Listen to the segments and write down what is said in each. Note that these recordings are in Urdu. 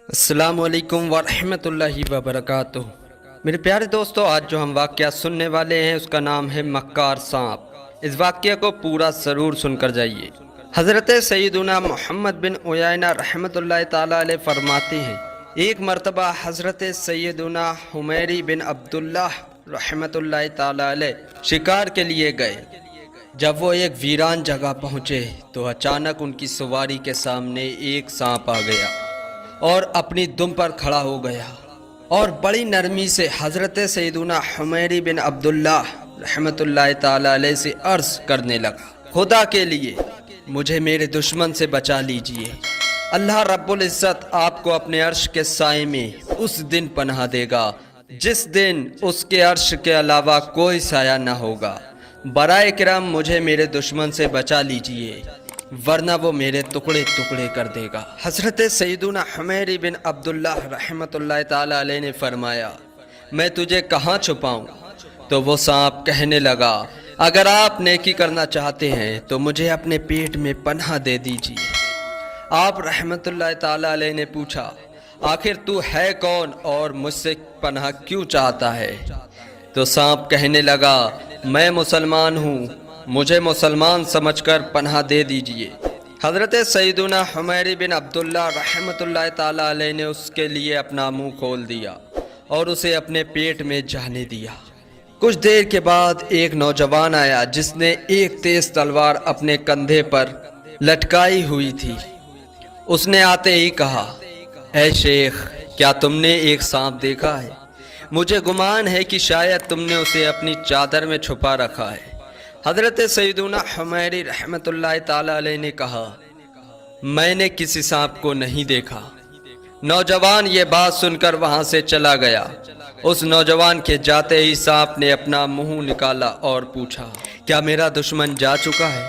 السلام علیکم ورحمۃ اللہ وبرکاتہ۔ میرے پیارے دوستو، آج جو ہم واقعہ سننے والے ہیں اس کا نام ہے مکار سانپ۔ اس واقعہ کو پورا ضرور سن کر جائیے۔ حضرت سیدنا محمد بن عیینہ رحمۃ اللہ تعالی علیہ فرماتے ہیں، ایک مرتبہ حضرت سیدنا حمیری بن عبداللہ رحمۃ اللہ تعالی علیہ شکار کے لیے گئے۔ جب وہ ایک ویران جگہ پہنچے تو اچانک ان کی سواری کے سامنے ایک سانپ آ گیا اور اپنی دم پر کھڑا ہو گیا اور بڑی نرمی سے حضرت سیدنا حمیری بن عبداللہ رحمۃ اللہ تعالی علیہ سے عرض کرنے لگا، خدا کے لیے مجھے میرے دشمن سے بچا لیجئے۔ اللہ رب العزت آپ کو اپنے عرش کے سائے میں اس دن پناہ دے گا جس دن اس کے عرش کے علاوہ کوئی سایہ نہ ہوگا۔ برائے کرم مجھے میرے دشمن سے بچا لیجئے ورنہ وہ میرے ٹکڑے ٹکڑے کر دے گا۔ حضرت سیدنا حمیری بن عبداللہ رحمۃ اللہ تعالی علیہ نے فرمایا، میں تجھے کہاں چھپاؤں؟ تو وہ سانپ کہنے لگا، اگر آپ نیکی کرنا چاہتے ہیں تو مجھے اپنے پیٹ میں پناہ دے دیجیے۔ آپ رحمۃ اللہ تعالی علیہ نے پوچھا، آخر تو ہے کون اور مجھ سے پناہ کیوں چاہتا ہے؟ تو سانپ کہنے لگا، میں مسلمان ہوں، مجھے مسلمان سمجھ کر پناہ دے دیجئے۔ حضرت سیدنا حمیری بن عبداللہ رحمۃ اللہ تعالی علیہ نے اس کے لیے اپنا منہ کھول دیا اور اسے اپنے پیٹ میں جانے دیا۔ کچھ دیر کے بعد ایک نوجوان آیا جس نے ایک تیز تلوار اپنے کندھے پر لٹکائی ہوئی تھی۔ اس نے آتے ہی کہا، اے شیخ، کیا تم نے ایک سانپ دیکھا ہے؟ مجھے گمان ہے کہ شاید تم نے اسے اپنی چادر میں چھپا رکھا ہے۔ حضرت سیدنا حمیری رحمۃ اللہ تعالی علیہ نے کہا، میں نے کسی سانپ کو نہیں دیکھا۔ نوجوان یہ بات سن کر وہاں سے چلا گیا۔ اس نوجوان کے جاتے ہی سانپ نے اپنا منہ نکالا اور پوچھا، کیا میرا دشمن جا چکا ہے؟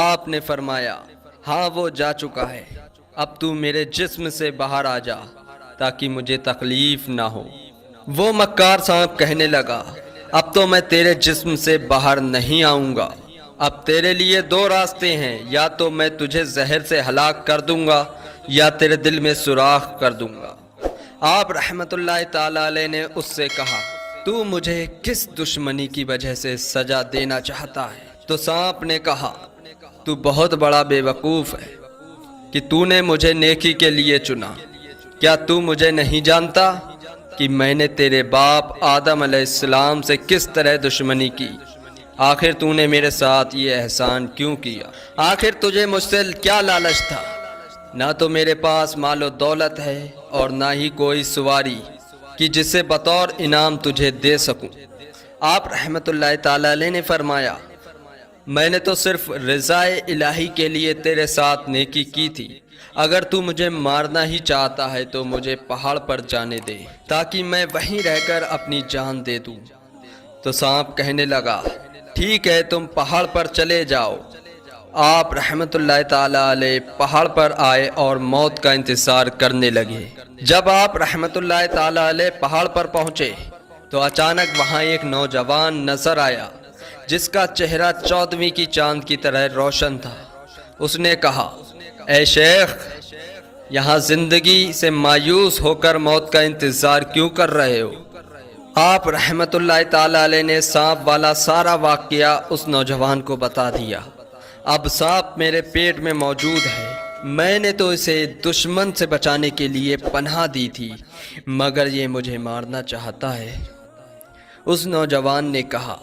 آپ نے فرمایا، ہاں وہ جا چکا ہے، اب تو میرے جسم سے باہر آ جا تاکہ مجھے تکلیف نہ ہو۔ وہ مکار سانپ کہنے لگا، اب تو میں تیرے جسم سے باہر نہیں آؤں گا، اب تیرے لیے دو راستے ہیں، یا تو میں تجھے زہر سے ہلاک کر دوں گا یا تیرے دل میں سوراخ کر دوں گا۔ آپ رحمت اللہ تعالی علیہ نے اس سے کہا، تو مجھے کس دشمنی کی وجہ سے سزا دینا چاہتا ہے؟ تو سانپ نے کہا، تو بہت بڑا بے وقوف ہے کہ تو نے مجھے نیکی کے لیے چنا۔ کیا تو مجھے نہیں جانتا کہ میں نے تیرے باپ آدم علیہ السلام سے کس طرح دشمنی کی؟ آخر تو نے میرے ساتھ یہ احسان کیوں کیا؟ آخر تجھے مجھ سے کیا لالچ تھا؟ نہ تو میرے پاس مال و دولت ہے اور نہ ہی کوئی سواری کہ جسے بطور انعام تجھے دے سکوں۔ آپ رحمت اللہ تعالی علیہ نے فرمایا، میں نے تو صرف رضائے الہی کے لیے تیرے ساتھ نیکی کی تھی۔ اگر تو مجھے مارنا ہی چاہتا ہے تو مجھے پہاڑ پر جانے دے تاکہ میں وہیں رہ کر اپنی جان دے دوں۔ تو سانپ کہنے لگا، ٹھیک ہے، تم پہاڑ پر چلے جاؤ۔ آپ رحمت اللہ تعالی علیہ پہاڑ پر آئے اور موت کا انتظار کرنے لگے۔ جب آپ رحمت اللہ تعالی علیہ پہاڑ پر پہنچے تو اچانک وہاں ایک نوجوان نظر آیا جس کا چہرہ 14ویں کی چاند کی طرح روشن تھا۔ اس نے کہا، اے شیخ، یہاں زندگی سے مایوس ہو کر موت کا انتظار کیوں کر رہے ہو؟ آپ رحمت اللہ تعالی علیہ نے سانپ والا سارا واقعہ اس نوجوان کو بتا دیا۔ اب سانپ میرے پیٹ میں موجود ہے، میں نے تو اسے دشمن سے بچانے کے لیے پناہ دی تھی، مگر یہ مجھے مارنا چاہتا ہے۔ اس نوجوان نے کہا،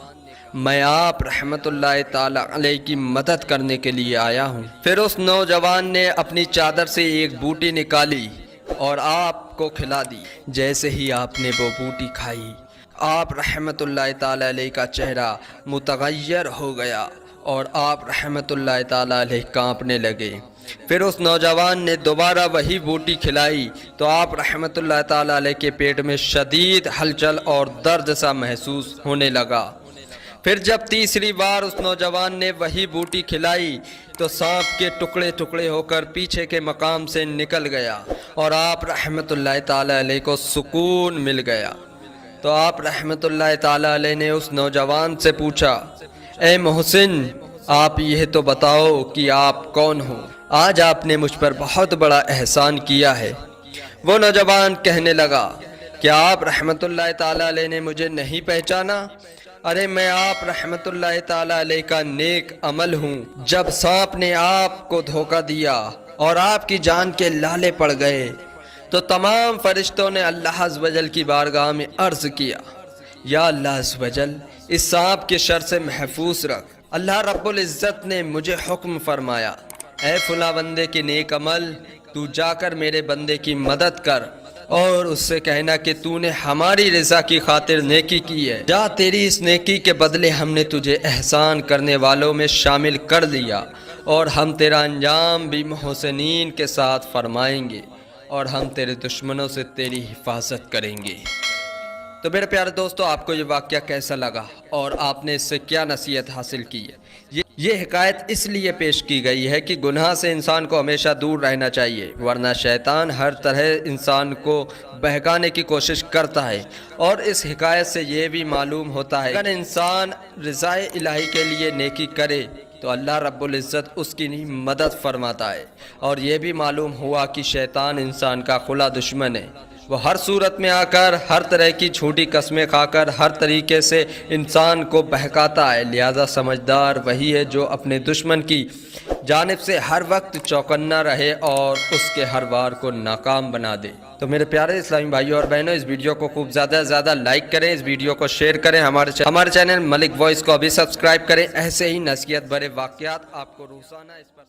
میں آپ رحمت اللہ تعالی علیہ کی مدد کرنے کے لیے آیا ہوں۔ پھر اس نوجوان نے اپنی چادر سے ایک بوٹی نکالی اور آپ کو کھلا دی۔ جیسے ہی آپ نے وہ بوٹی کھائی، آپ رحمت اللہ تعالی علیہ کا چہرہ متغیر ہو گیا اور آپ رحمت اللہ تعالی علیہ کانپنے لگے۔ پھر اس نوجوان نے دوبارہ وہی بوٹی کھلائی تو آپ رحمت اللہ تعالی علیہ کے پیٹ میں شدید ہلچل اور درد سا محسوس ہونے لگا۔ پھر جب تیسری بار اس نوجوان نے وہی بوٹی کھلائی تو سانپ کے ٹکڑے ٹکڑے ہو کر پیچھے کے مقام سے نکل گیا اور آپ رحمت اللہ تعالی علیہ کو سکون مل گیا۔ تو آپ رحمت اللہ تعالی علیہ نے اس نوجوان سے پوچھا، اے محسن، آپ یہ تو بتاؤ کہ آپ کون ہو؟ آج آپ نے مجھ پر بہت بڑا احسان کیا ہے، وہ نوجوان کہنے لگا، کیا آپ رحمت اللہ تعالی علیہ نے مجھے نہیں پہچانا؟ ارے میں آپ رحمت اللہ تعالی علیہ کا نیک عمل ہوں۔ جب سانپ نے آپ کو دھوکہ دیا اور آپ کی جان کے لالے پڑ گئے تو تمام فرشتوں نے اللہ عز و جل کی بارگاہ میں عرض کیا، یا اللہ عز و جل اس سانپ کے شر سے محفوظ رکھ۔ اللہ رب العزت نے مجھے حکم فرمایا، اے فلاں بندے کے نیک عمل، تو جا کر میرے بندے کی مدد کر اور اس سے کہنا کہ تو نے ہماری رضا کی خاطر نیکی کی ہے، جا تیری اس نیکی کے بدلے ہم نے تجھے احسان کرنے والوں میں شامل کر لیا اور ہم تیرا انجام بھی محسنین کے ساتھ فرمائیں گے اور ہم تیرے دشمنوں سے تیری حفاظت کریں گے۔ تو میرے پیارے دوستو، آپ کو یہ واقعہ کیسا لگا اور آپ نے اس سے کیا نصیحت حاصل کی ہے؟ یہ حکایت اس لیے پیش کی گئی ہے کہ گناہ سے انسان کو ہمیشہ دور رہنا چاہیے، ورنہ شیطان ہر طرح انسان کو بہکانے کی کوشش کرتا ہے۔ اور اس حکایت سے یہ بھی معلوم ہوتا ہے کہ اگر انسان رضا الہی کے لیے نیکی کرے تو اللہ رب العزت اس کی مدد فرماتا ہے۔ اور یہ بھی معلوم ہوا کہ شیطان انسان کا کھلا دشمن ہے، وہ ہر صورت میں آ کر ہر طرح کی جھوٹی قسمیں کھا کر ہر طریقے سے انسان کو بہکاتا ہے۔ لہذا سمجھدار وہی ہے جو اپنے دشمن کی جانب سے ہر وقت چوکنا رہے اور اس کے ہر وار کو ناکام بنا دے۔ تو میرے پیارے اسلامی بھائیوں اور بہنوں، اس ویڈیو کو خوب زیادہ سے زیادہ لائک کریں، اس ویڈیو کو شیئر کریں، ہمارے چینل ملک وائس کو ابھی سبسکرائب کریں۔ ایسے ہی نصیحت بھرے واقعات آپ کو روزانہ اس پر